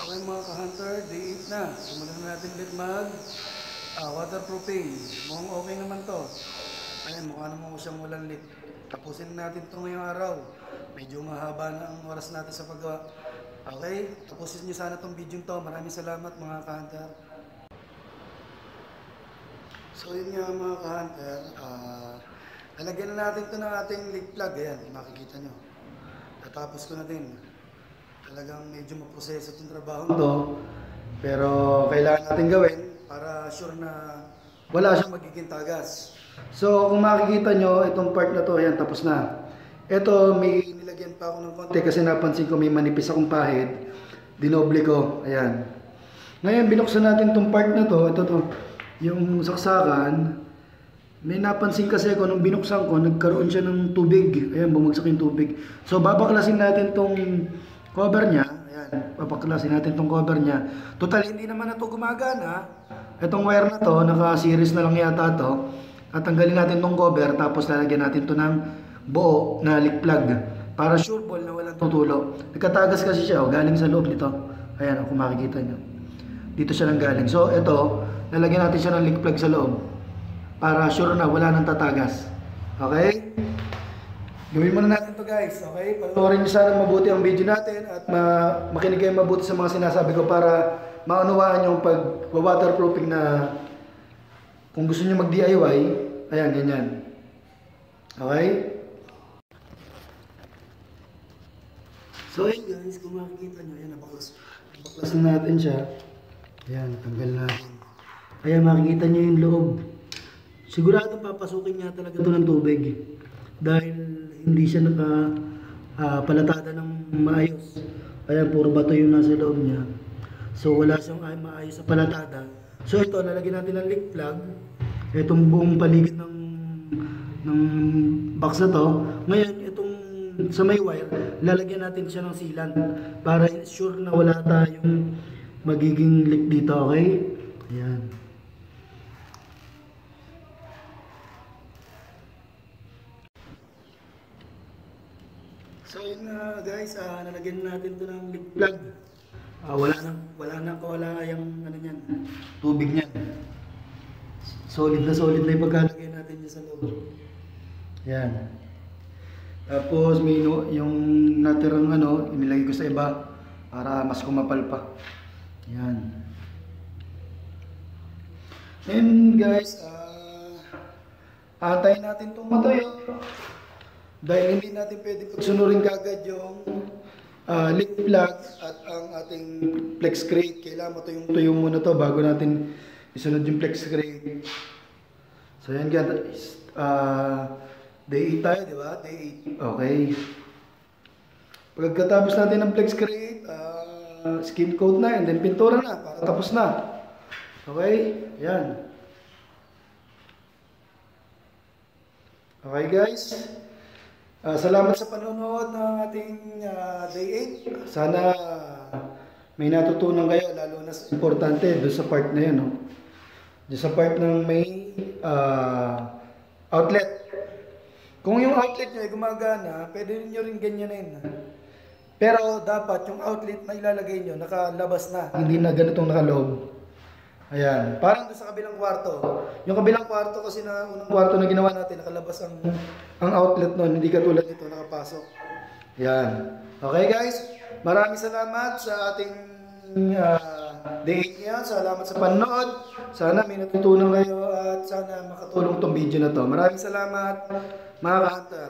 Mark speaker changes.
Speaker 1: Okay mga ka-hunter, day 8 na. Simulan na natin ulit mag waterproofing. Mukhang okay naman to. Ayan, mukha naman ko siyang walang leak. Tapusin natin ito ngayong araw. Medyo mahaba na ang oras natin sa paggawa. Okay, tapusin nyo sana itong video to. Maraming salamat mga ka-hunter. So yun nga mga ka-hunter, lalagyan na natin ito ng ating leak plug. Ayan, makikita nyo. Tatapos ko na din. Talagang medyo maproseso itong trabaho ito. Pero kailangan natin gawin para sure na wala siyang magiging tagas. So kung makikita nyo, itong part na to, ayan, tapos na. Ito, may nilagyan pa ako ng konti kasi napansin ko may manipis akong pahid. Dinoble ko, ayan. Ngayon, binuksan natin itong part na to, ito to, yung saksakan. May napansin kasi ako nung binuksan ko, nagkaroon siya ng tubig. Ayan, bumagsak yung tubig. So babaklasin natin itong cover niya. Ayan, babaklasin natin itong cover niya. Total, hindi naman na ito gumagana. Itong wire na to, naka-series na lang yata to. At tanggalin natin itong cover, tapos lalagyan natin ito ng buo na leak plug. Para sure ball na walang tutulo. Nagkatagas kasi siya, galing sa loob nito. Ayan, kung makikita nyo. Dito siya nang galing. So ito, lalagyan natin siya ng leak plug sa loob. Para sure na wala nang tatagas. Okay? Gawin muna natin to guys, okay? Panoorin niyo sana mabuti ang video natin at makinig kayo mabuti sa mga sinasabi ko para maunawaan yung pag-waterproofing na kung gusto niyo mag-DIY, ayan, ganyan. Okay? So ayun guys, kung makikita nyo, ayan, nabaklasin natin siya. Ayan, tanggal natin. Ayan, makikita nyo yung loob. Sigurado papasukin niya talaga ito ng tubig. Dahil hindi siya palatada ng maayos. Ayan, puro bato yung nasa loob niya. So wala siyang maayos sa palatada. So ito, lalagyan natin ng leak plug. Itong buong paligid ng box na to. Ngayon, itong sa may wire, lalagyan natin siya ng sealant para sure na wala tayong magiging leak dito, okay? Ayan. So yun na guys, nalagyan natin ito ng leak plug. Wala nang kawala yung ano niyan, tubig niyan. Solid na yung pagkalagay natin niya sa loob. Yan. Tapos may yung natirang inilagay ko sa iba para mas kumapal pa. Yan. And guys, antayin natin itong matuyo. Dahil hindi natin pwede pagsunurin kagad yung leak plug at ang ating flex crate. Kailangan matuyong-tuyo muna to bago natin isunod yung flex crate. So yan guys, day 8 tayo, di ba? Day 8. Okay. Pagkatapos natin ng flex crate, skin coat na, and then pintura na para tapos na. Okay? Yan. Okay guys. Salamat sa panonood ng ating day 8. Sana may natutunan kayo, lalo na importante doon sa part na yun. No? Doon sa part ng may outlet. Kung yung outlet nyo ay gumagana, pwede nyo rin ganyanin. Pero dapat yung outlet na ilalagay nyo, nakalabas na. Hindi na ganitong nakaloob. Ayan. Parang doon sa kabilang kwarto. Yung kabilang kwarto kasi na unang kwarto na ginawa natin, nakalabas ang outlet nun. Hindi katulad nito, nakapasok. Ayan. Okay guys, maraming salamat sa ating day 8 ngayon. Salamat sa panonood. Sana may natutunan kayo at sana makatulong tong video na to. Maraming salamat mga ka-hunter.